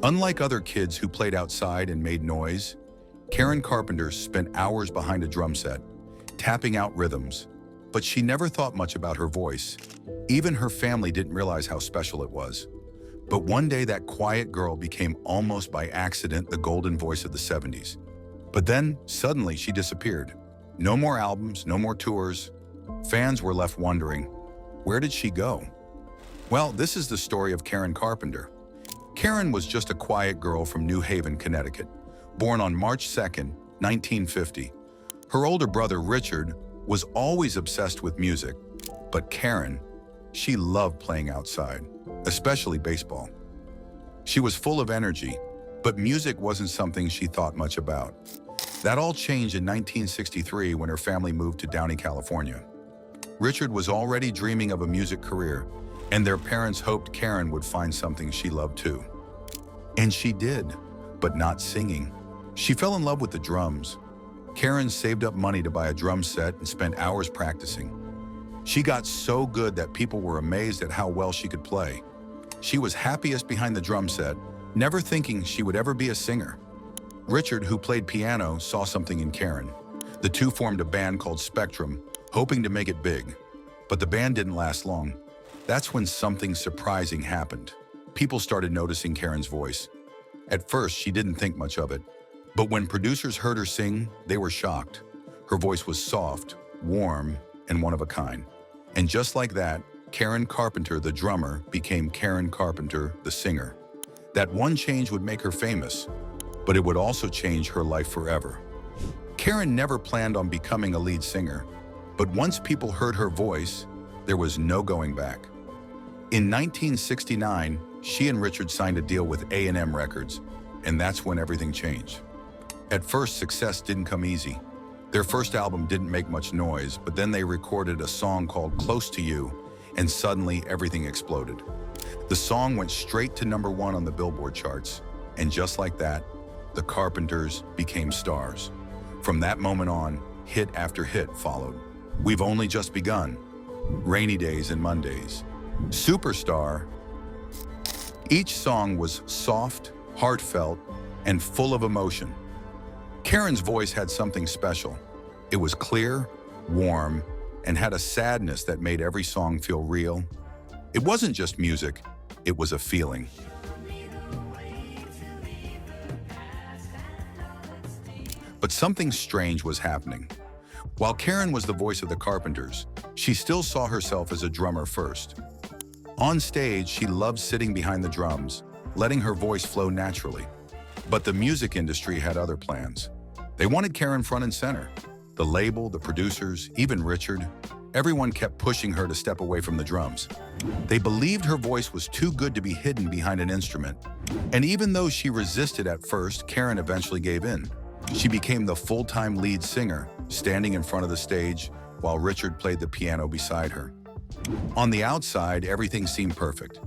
Unlike other kids who played outside and made noise, Karen Carpenter spent hours behind a drum set, tapping out rhythms. But she never thought much about her voice. Even her family didn't realize how special it was. But one day that quiet girl became almost by accident the golden voice of the 70s. But then, suddenly, she disappeared. No more albums, no more tours. Fans were left wondering, where did she go? Well, this is the story of Karen Carpenter. Karen was just a quiet girl from New Haven, Connecticut, born on March 2nd, 1950. Her older brother, Richard, was always obsessed with music, but Karen, she loved playing outside, especially baseball. She was full of energy, but music wasn't something she thought much about. That all changed in 1963 when her family moved to Downey, California. Richard was already dreaming of a music career, and their parents hoped Karen would find something she loved too. And she did, but not singing. She fell in love with the drums. Karen saved up money to buy a drum set and spent hours practicing. She got so good that people were amazed at how well she could play. She was happiest behind the drum set, never thinking she would ever be a singer. Richard, who played piano, saw something in Karen. The two formed a band called Spectrum, hoping to make it big. But the band didn't last long. That's when something surprising happened. People started noticing Karen's voice. At first, she didn't think much of it. But when producers heard her sing, they were shocked. Her voice was soft, warm, and one of a kind. And just like that, Karen Carpenter, the drummer, became Karen Carpenter, the singer. That one change would make her famous, but it would also change her life forever. Karen never planned on becoming a lead singer, but once people heard her voice, there was no going back. In 1969, she and Richard signed a deal with A&M Records, and that's when everything changed. At first, success didn't come easy. Their first album didn't make much noise, but then they recorded a song called Close to You, and suddenly everything exploded. The song went straight to #1 on the Billboard charts, and just like that, the Carpenters became stars. From that moment on, hit after hit followed. We've Only Just Begun, Rainy Days and Mondays, Superstar. Each song was soft, heartfelt, and full of emotion. Karen's voice had something special. It was clear, warm, and had a sadness that made every song feel real. It wasn't just music, it was a feeling. But something strange was happening. While Karen was the voice of the Carpenters, she still saw herself as a drummer first. On stage, she loved sitting behind the drums, letting her voice flow naturally. But the music industry had other plans. They wanted Karen front and center. The label, the producers, even Richard, everyone kept pushing her to step away from the drums. They believed her voice was too good to be hidden behind an instrument. And even though she resisted at first, Karen eventually gave in. She became the full-time lead singer, standing in front of the stage while Richard played the piano beside her. On the outside, everything seemed perfect.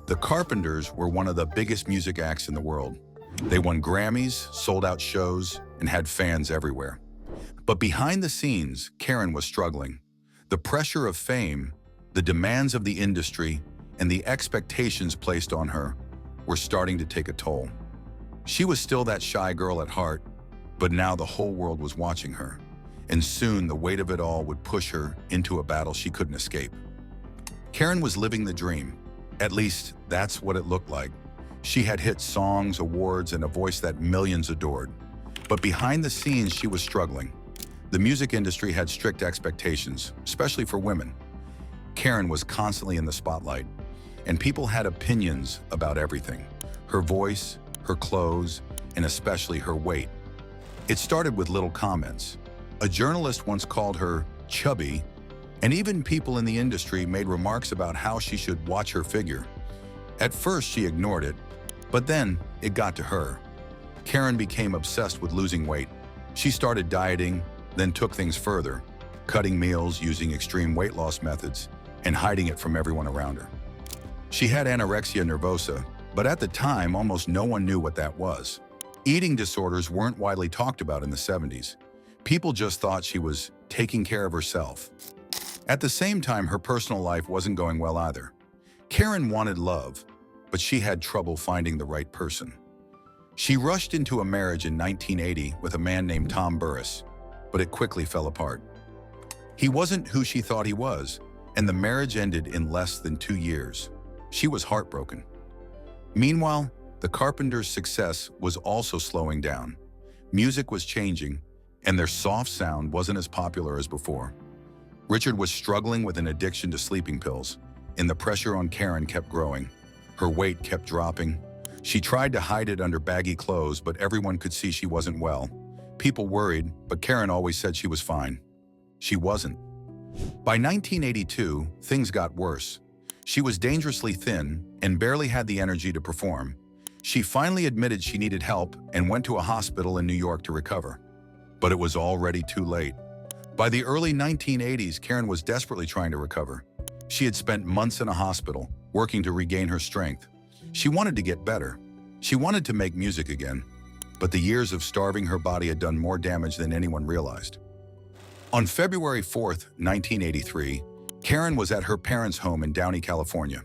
The Carpenters were one of the biggest music acts in the world. They won Grammys, sold out shows, and had fans everywhere. But behind the scenes, Karen was struggling. The pressure of fame, the demands of the industry, and the expectations placed on her were starting to take a toll. She was still that shy girl at heart, but now the whole world was watching her. And soon the weight of it all would push her into a battle she couldn't escape. Karen was living the dream. At least, that's what it looked like. She had hit songs, awards, and a voice that millions adored. But behind the scenes, she was struggling. The music industry had strict expectations, especially for women. Karen was constantly in the spotlight, and people had opinions about everything. Her voice, her clothes, and especially her weight. It started with little comments. A journalist once called her chubby, and even people in the industry made remarks about how she should watch her figure. At first, she ignored it, but then it got to her. Karen became obsessed with losing weight. She started dieting, then took things further, cutting meals, using extreme weight loss methods, and hiding it from everyone around her. She had anorexia nervosa, but at the time, almost no one knew what that was. Eating disorders weren't widely talked about in the 70s. People just thought she was taking care of herself. At the same time, her personal life wasn't going well either. Karen wanted love, but she had trouble finding the right person. She rushed into a marriage in 1980 with a man named Tom Burris, but it quickly fell apart. He wasn't who she thought he was, and the marriage ended in less than 2 years. She was heartbroken. Meanwhile, the Carpenters' success was also slowing down. Music was changing, and their soft sound wasn't as popular as before. Richard was struggling with an addiction to sleeping pills, and the pressure on Karen kept growing. Her weight kept dropping. She tried to hide it under baggy clothes, but everyone could see she wasn't well. People worried, but Karen always said she was fine. She wasn't. By 1982, things got worse. She was dangerously thin and barely had the energy to perform. She finally admitted she needed help and went to a hospital in New York to recover. But it was already too late. By the early 1980s, Karen was desperately trying to recover. She had spent months in a hospital, working to regain her strength. She wanted to get better. She wanted to make music again. But the years of starving her body had done more damage than anyone realized. On February 4th, 1983, Karen was at her parents' home in Downey, California.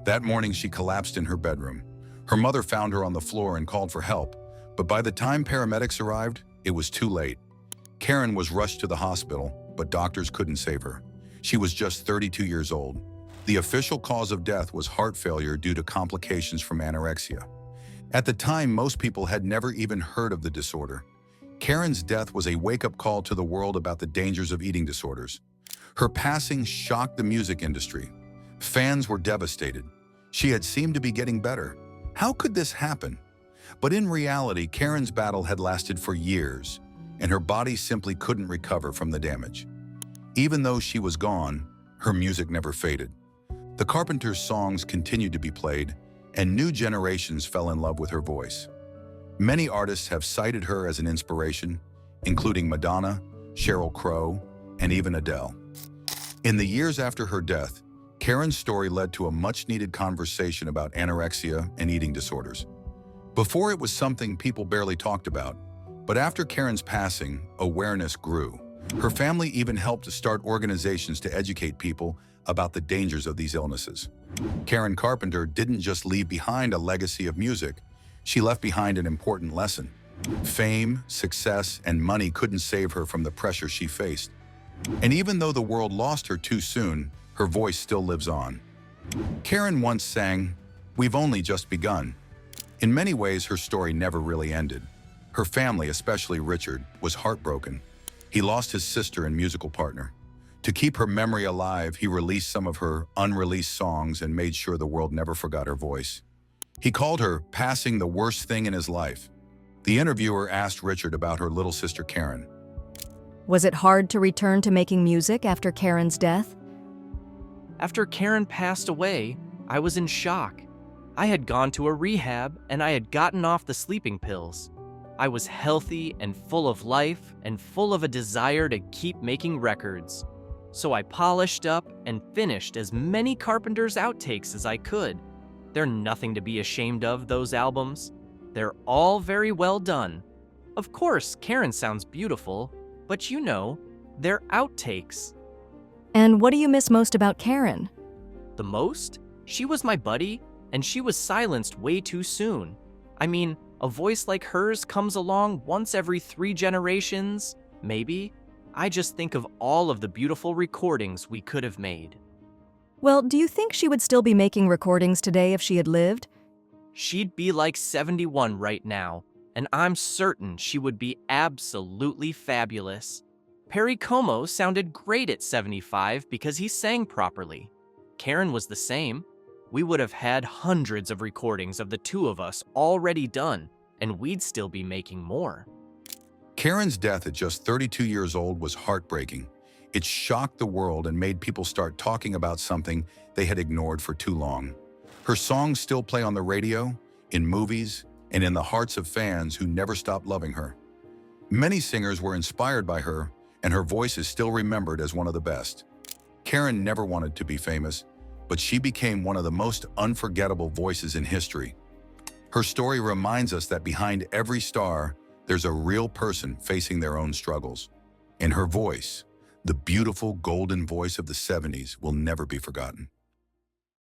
That morning, she collapsed in her bedroom. Her mother found her on the floor and called for help, but by the time paramedics arrived, it was too late. Karen was rushed to the hospital, but doctors couldn't save her. She was just 32 years old. The official cause of death was heart failure due to complications from anorexia. At the time, most people had never even heard of the disorder. Karen's death was a wake-up call to the world about the dangers of eating disorders. Her passing shocked the music industry. Fans were devastated. She had seemed to be getting better. How could this happen? But in reality, Karen's battle had lasted for years, and her body simply couldn't recover from the damage. Even though she was gone, her music never faded. The Carpenters' songs continued to be played, and new generations fell in love with her voice. Many artists have cited her as an inspiration, including Madonna, Sheryl Crow, and even Adele. In the years after her death, Karen's story led to a much-needed conversation about anorexia and eating disorders. Before, it was something people barely talked about, but after Karen's passing, awareness grew. Her family even helped to start organizations to educate people about the dangers of these illnesses. Karen Carpenter didn't just leave behind a legacy of music, she left behind an important lesson. Fame, success, and money couldn't save her from the pressure she faced. And even though the world lost her too soon, her voice still lives on. Karen once sang, "We've only just begun." In many ways, her story never really ended. Her family, especially Richard, was heartbroken. He lost his sister and musical partner. To keep her memory alive, he released some of her unreleased songs and made sure the world never forgot her voice. He called her passing the worst thing in his life. The interviewer asked Richard about her little sister Karen. Was it hard to return to making music after Karen's death? After Karen passed away, I was in shock. I had gone to a rehab and I had gotten off the sleeping pills. I was healthy and full of life and full of a desire to keep making records. So I polished up and finished as many Carpenters outtakes as I could. They're nothing to be ashamed of, those albums. They're all very well done. Of course, Karen sounds beautiful, but you know, they're outtakes. And what do you miss most about Karen? The most? She was my buddy, and she was silenced way too soon. I mean, a voice like hers comes along once every 3 generations, maybe. I just think of all of the beautiful recordings we could have made. Well, do you think she would still be making recordings today if she had lived? She'd be like 71 right now, and I'm certain she would be absolutely fabulous. Perry Como sounded great at 75 because he sang properly. Karen was the same. We would have had hundreds of recordings of the two of us already done, and we'd still be making more. Karen's death at just 32 years old was heartbreaking. It shocked the world and made people start talking about something they had ignored for too long. Her songs still play on the radio, in movies, and in the hearts of fans who never stopped loving her. Many singers were inspired by her, and her voice is still remembered as one of the best. Karen never wanted to be famous, but she became one of the most unforgettable voices in history. Her story reminds us that behind every star, there's a real person facing their own struggles. And her voice, the beautiful golden voice of the 70s, will never be forgotten.